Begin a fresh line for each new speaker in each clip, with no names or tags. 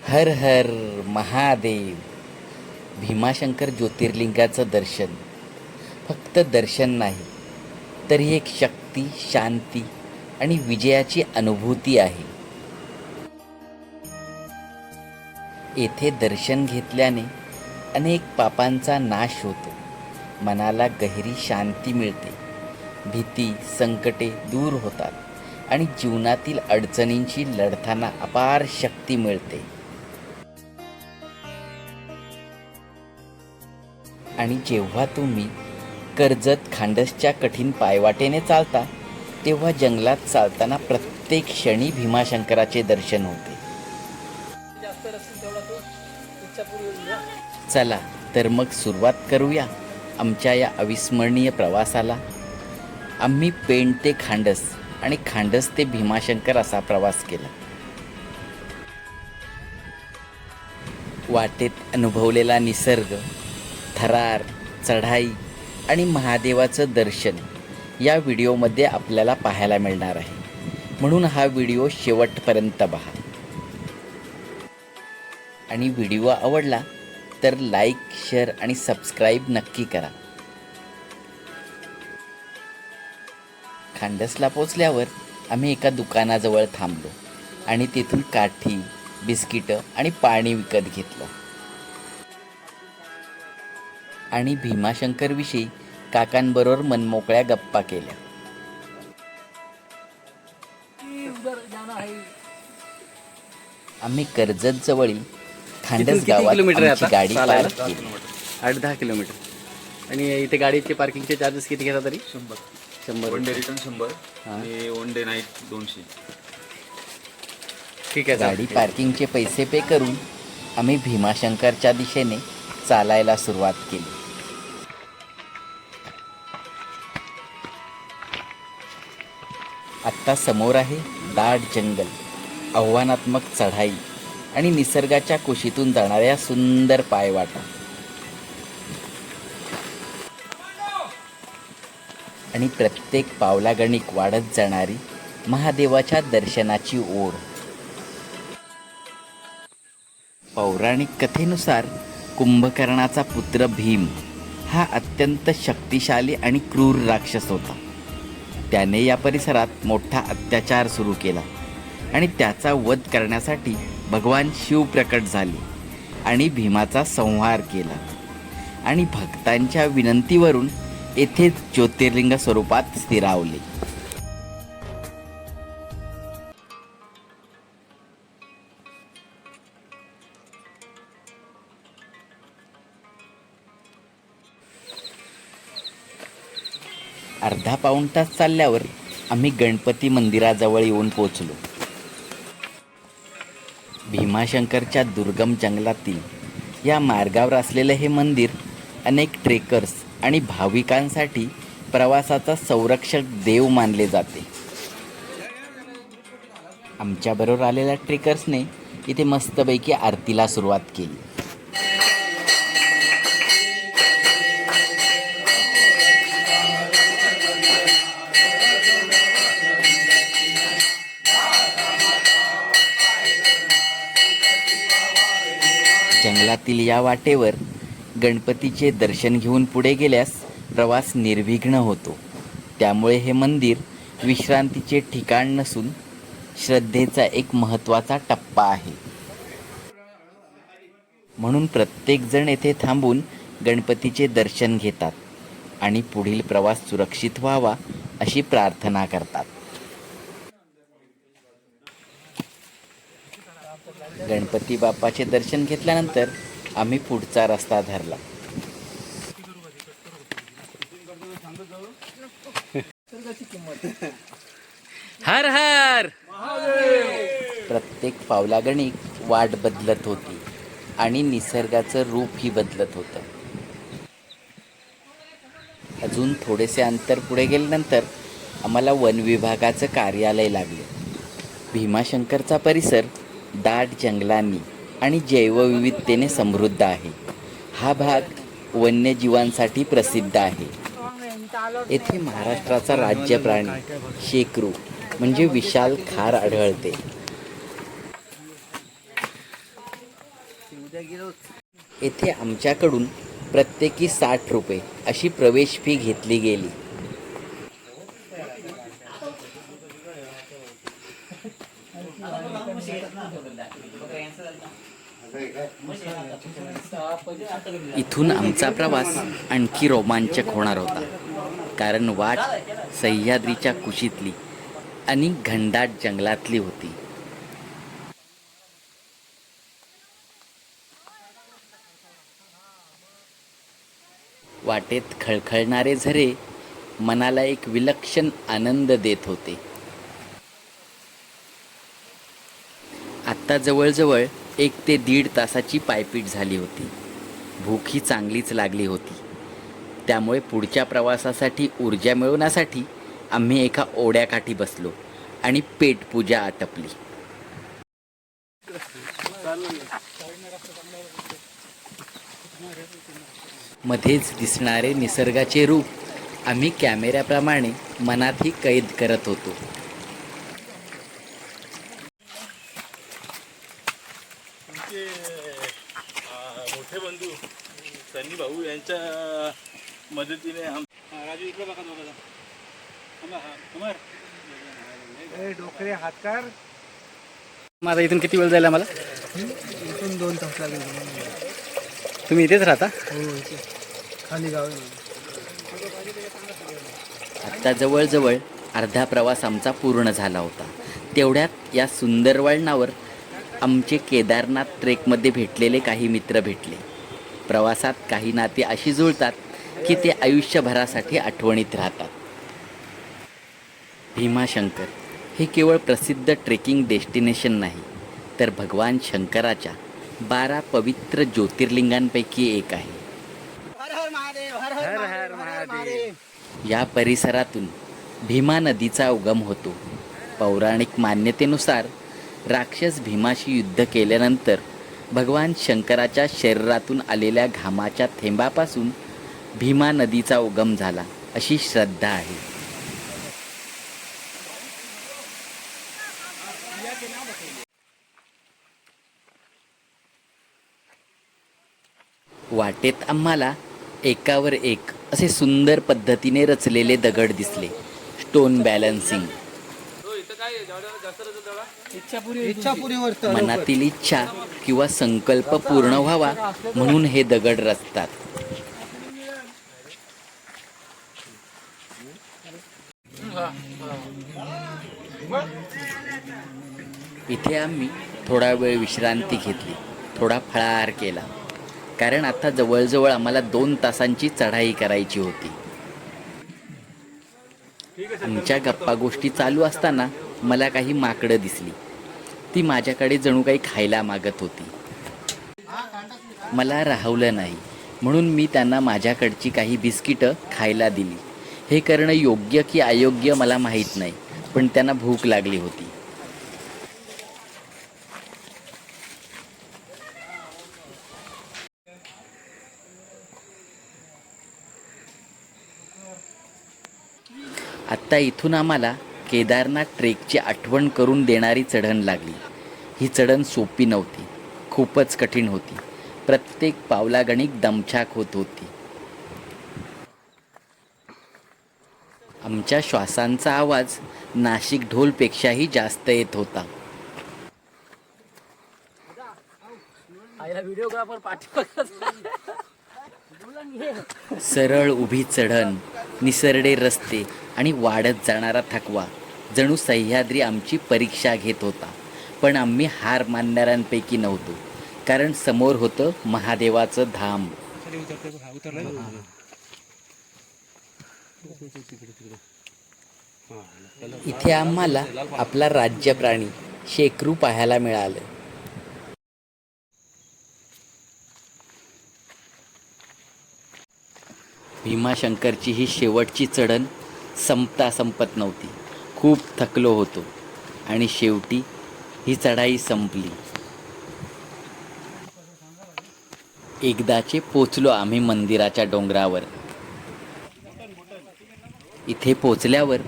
हर हर महादेव. भीमाशंकर ज्योतिर्लिंगाचं दर्शन फक्त दर्शन नाही, तर ही एक शक्ती, शांती आणि विजयाची अनुभूती आहे. येथे दर्शन घेतल्याने अनेक पापांचा नाश होतो, मनाला गहिरी शांती मिळते, भीती, संकटे दूर होतात आणि जीवनातील अडचणींशी लढताना अपार शक्ती मिळते. आणि जेव्हा तुम्ही कर्जत खांडसच्या कठीण पायवाटेने चालता, तेव्हा जंगलात चालताना प्रत्येक क्षणी भीमाशंकराचे दर्शन होते. चला तर मग सुरुवात करूया आमच्या या अविस्मरणीय प्रवासाला. आम्ही पेण ते खांडस आणि खांडस ते भीमाशंकर असा प्रवास केला. वाटेत अनुभवलेला निसर्ग, थरार, चढाई आणि महादेवाचं दर्शन या व्हिडिओमध्ये आपल्याला पाहायला मिळणार आहे, म्हणून हा व्हिडिओ शेवटपर्यंत पहा. आणि व्हिडिओ आवडला तर लाईक, शेअर आणि सबस्क्राईब नक्की करा. खांडसला पोचल्यावर आम्ही एका दुकानाजवळ थांबलो आणि तिथून काठी, बिस्किटं आणि पाणी विकत घेतलं. आणि भीमाशंकरविषयी काकांबरोबर मनमोकळ्या गप्पा केल्या. आम्ही कर्जत जवळील खांडस गावात आमची गाडी पार्क केली.
8-10 किलोमीटर. आणि इथे गाडीचे पार्किंगचे चार्जेस किती घेतात तरी? 100
वन डे रिटर्न 100 आणि वन डे नाईट 200.
ठीक आहे.
गाडी पार्किंगचे पैसे पे करून आम्ही भीमाशंकरच्या दिशेने चालायला सुरुवात केली. आत्ता समोर आहे दाट जंगल, आव्हानात्मक चढाई आणि निसर्गाच्या कुशीतून जाणाऱ्या सुंदर पायवाटा. आणि प्रत्येक पावलागणिक वाढत जाणारी महादेवाच्या दर्शनाची ओढ. पौराणिक कथेनुसार कुंभकर्णाचा पुत्र भीम हा अत्यंत शक्तिशाली आणि क्रूर राक्षस होता. त्याने या परिसरात मोठा अत्याचार सुरू केला आणि त्याचा वध करण्यासाठी भगवान शिव प्रकट झाले आणि भीमाचा संहार केला. आणि भक्तांच्या विनंतीवरून येथेच ज्योतिर्लिंग स्वरूपात स्थिरावले. अर्धा पाऊण तास चालल्यावर आम्ही गणपती मंदिराजवळ येऊन पोचलो. भीमाशंकरच्या दुर्गम जंगलातील या मार्गावर असलेलं हे मंदिर अनेक ट्रेकर्स आणि भाविकांसाठी प्रवासाचा संरक्षक देव मानले जाते. आमच्याबरोबर आलेल्या ट्रेकर्सने इथे मस्तपैकी आरतीला सुरुवात केली. जंगलातील या वाटेवर गणपतीचे दर्शन घेऊन पुढे गेल्यास प्रवास निर्विघ्न होतो. त्यामुळे हे मंदिर विश्रांतीचे ठिकाण नसून श्रद्धेचा एक महत्त्वाचा टप्पा आहे. म्हणून प्रत्येकजण येथे थांबून गणपतीचे दर्शन घेतात आणि पुढील प्रवास सुरक्षित व्हावा अशी प्रार्थना करतात. गणपती बाप्पाचे दर्शन घेतल्यानंतर आम्ही पुढचा रस्ता धरला.
हर हर.
प्रत्येक पावलागणिक वाट बदलत होती आणि निसर्गाचं रूपही बदलत होतं. अजून थोडेसे अंतर पुढे गेल्यानंतर आम्हाला वन विभागाचं कार्यालय लागलं. भीमाशंकरचा परिसर दाट जंगलांनी आणि जैवविविधतेने समृद्ध आहे. हा भाग वन्यजीवांसाठी प्रसिद्ध आहे. येथे महाराष्ट्राचा राज्य प्राणी शेकरू म्हणजे विशाल खार आढळते. येथे आमच्याकडून प्रत्येकी 60 रुपये अशी प्रवेश फी घेतली गेली. इथून आमचा प्रवास आणखी रोमांचक होणार होता, कारण वाट सह्याद्रीच्या कुशीतली आणि घनदाट जंगलातली होती. वाटेत खळखळणारे झरे मनाला एक विलक्षण आनंद देत होते. आत्ता जवळजवळ 1 ते 1.5 तासाची पायपीट झाली होती. भूक ही चांगलीच लागली होती. त्यामुळे पुढच्या प्रवासासाठी ऊर्जा मिळवण्यासाठी आम्ही एका ओढ्याकाठी बसलो आणि पेटपूजा आटपली. मध्येच दिसणारे निसर्गाचे रूप आम्ही कॅमेऱ्याप्रमाणे मनातही कैद करत होतो.
मोठे बंधू सनी भाऊ यांच्या मदतीने राजू इकडे बघा डोकरे हातकार.
माझा इथून किती वेळ जायला मला?
इथून 2 तास लागेल.
तुम्ही इथेच राहता?
हो, इथे खाली गाव आहे.
आत्ता जवळजवळ अर्धा प्रवास आमचा पूर्ण झाला होता. तेवढ्यात या सुंदर वळणावर आमचे केदारनाथ ट्रेकमध्ये भेटलेले काही मित्र भेटले. प्रवासात काही नाती अशी जुळतात की ते आयुष्यभरासाठी आठवणीत राहतात. भीमाशंकर हे केवळ प्रसिद्ध ट्रेकिंग डेस्टिनेशन नाही, तर भगवान शंकराच्या 12 पवित्र ज्योतिर्लिंगांपैकी एक आहे. या परिसरातून भीमा नदीचा उगम होतो. पौराणिक मान्यतेनुसार राक्षस भीमाशी युद्ध केल्यानंतर भगवान शंकराच्या शरीरातून आलेल्या घामाच्या थेंबापासून भीमा नदीचा उगम झाला अशी श्रद्धा आहे. वाटेत आम्हाला एकावर एक असे सुंदर पद्धतीने रचलेले दगड दिसले. Stone balancing. मनातील इच्छा किंवा संकल्प पूर्ण व्हावा म्हणून हे दगड रचतात. इथे आम्ही थोडा वेळ विश्रांती घेतली, थोडा फळाहार केला, कारण आता जवळजवळ आम्हाला 2 तासांची चढाई करायची होती. आमच्या गप्पा गोष्टी चालू असताना मला काही माकडं दिसली. ती माझ्याकडे जणू काही खायला मागत होती. मला राहवलं नाही म्हणून मी त्यांना माझ्याकडची काही बिस्किटं खायला दिली. हे करणं योग्य की अयोग्य मला माहीत नाही, पण त्यांना भूक लागली होती. आत्ता इथून आम्हाला केदारनाथ ट्रेकची आठवण करून देणारी चढण लागली. ही चढण सोपी नव्हती, खूपच कठीण होती. प्रत्येक पावलागणिक दमछाक होत होती. आमच्या श्वासांचा आवाज नाशिक ढोलपेक्षाही जास्त येत होता. सरळ उभी चढण, निसरडे रस्ते आणि वाढत जाणारा थकवा जणू सह्याद्री आमची परीक्षा घेत होता. पण आम्ही हार मानणाऱ्यांपैकी नव्हतो, कारण समोर होतं महादेवाचं धाम. इथे आम्हाला आपला राज्य प्राणी शेकरू पाहायला मिळालं. भीमाशंकरची ही शेवटची चढण संपता संपत नव्हती. खूप थकलो होतो आणि शेवटी ही चढाई संपली. एकदाचे पोचलो आम्ही मंदिराच्या डोंगरावर. इथे पोचल्यावर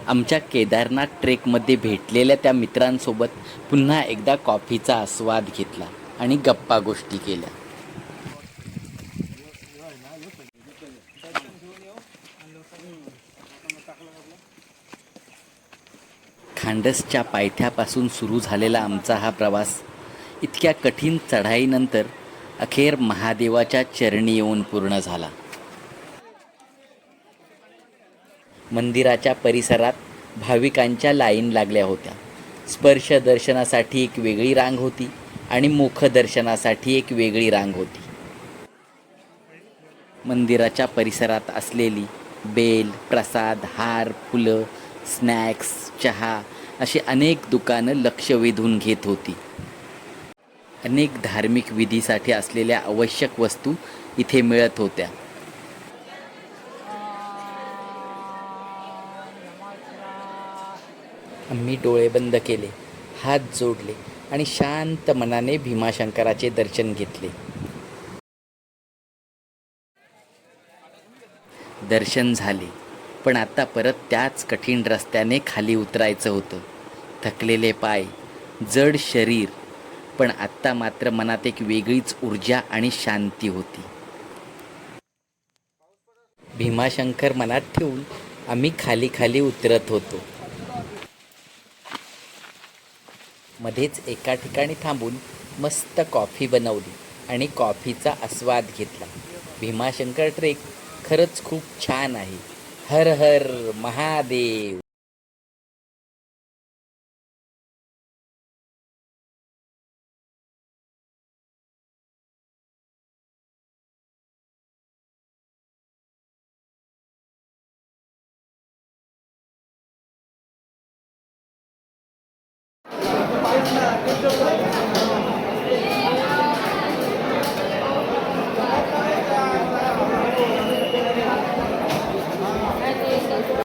आमच्या केदारनाथ ट्रेकमध्ये भेटलेल्या त्या मित्रांसोबत पुन्हा एकदा कॉफीचा आस्वाद घेतला. आणि गप्पा गोष्टी केल्या. खांडसच्या पायथ्यापासून सुरू झालेला आमचा हा प्रवास इतक्या कठीण चढाईनंतर अखेर महादेवाच्या चरणी येऊन पूर्ण झाला. मंदिराच्या परिसरात भाविकांच्या लाईन लागल्या होत्या. स्पर्श दर्शनासाठी एक वेगळी रांग होती आणि मुख दर्शनासाठी एक वेगळी रांग होती. मंदिराच्या परिसरात असलेली बेल, प्रसाद, हार, फुलं, स्नॅक्स, चहा अशी अनेक दुकानं लक्ष वेधून घेत होती. अनेक धार्मिक विधीसाठी असलेल्या आवश्यक वस्तू इथे मिळत होत्या. आम्ही डोळे बंद केले, हात जोडले आणि शांत मनाने भीमाशंकराचे दर्शन घेतले. दर्शन झाले, पण आता परत त्याच कठीण रस्त्याने खाली उतरायचं होतं. थकलेले पाय, जड शरीर, पण आत्ता मात्र मनात एक वेगळीच ऊर्जा आणि शांती होती. भीमाशंकर मनात ठेवून आम्ही खाली खाली उतरत होतो. मध्येच एका ठिकाणी थांबून मस्त कॉफी बनवली आणि कॉफीचा आस्वाद घेतला. भीमाशंकर ट्रेक खरंच खूप छान आहे. हर हर महादेव.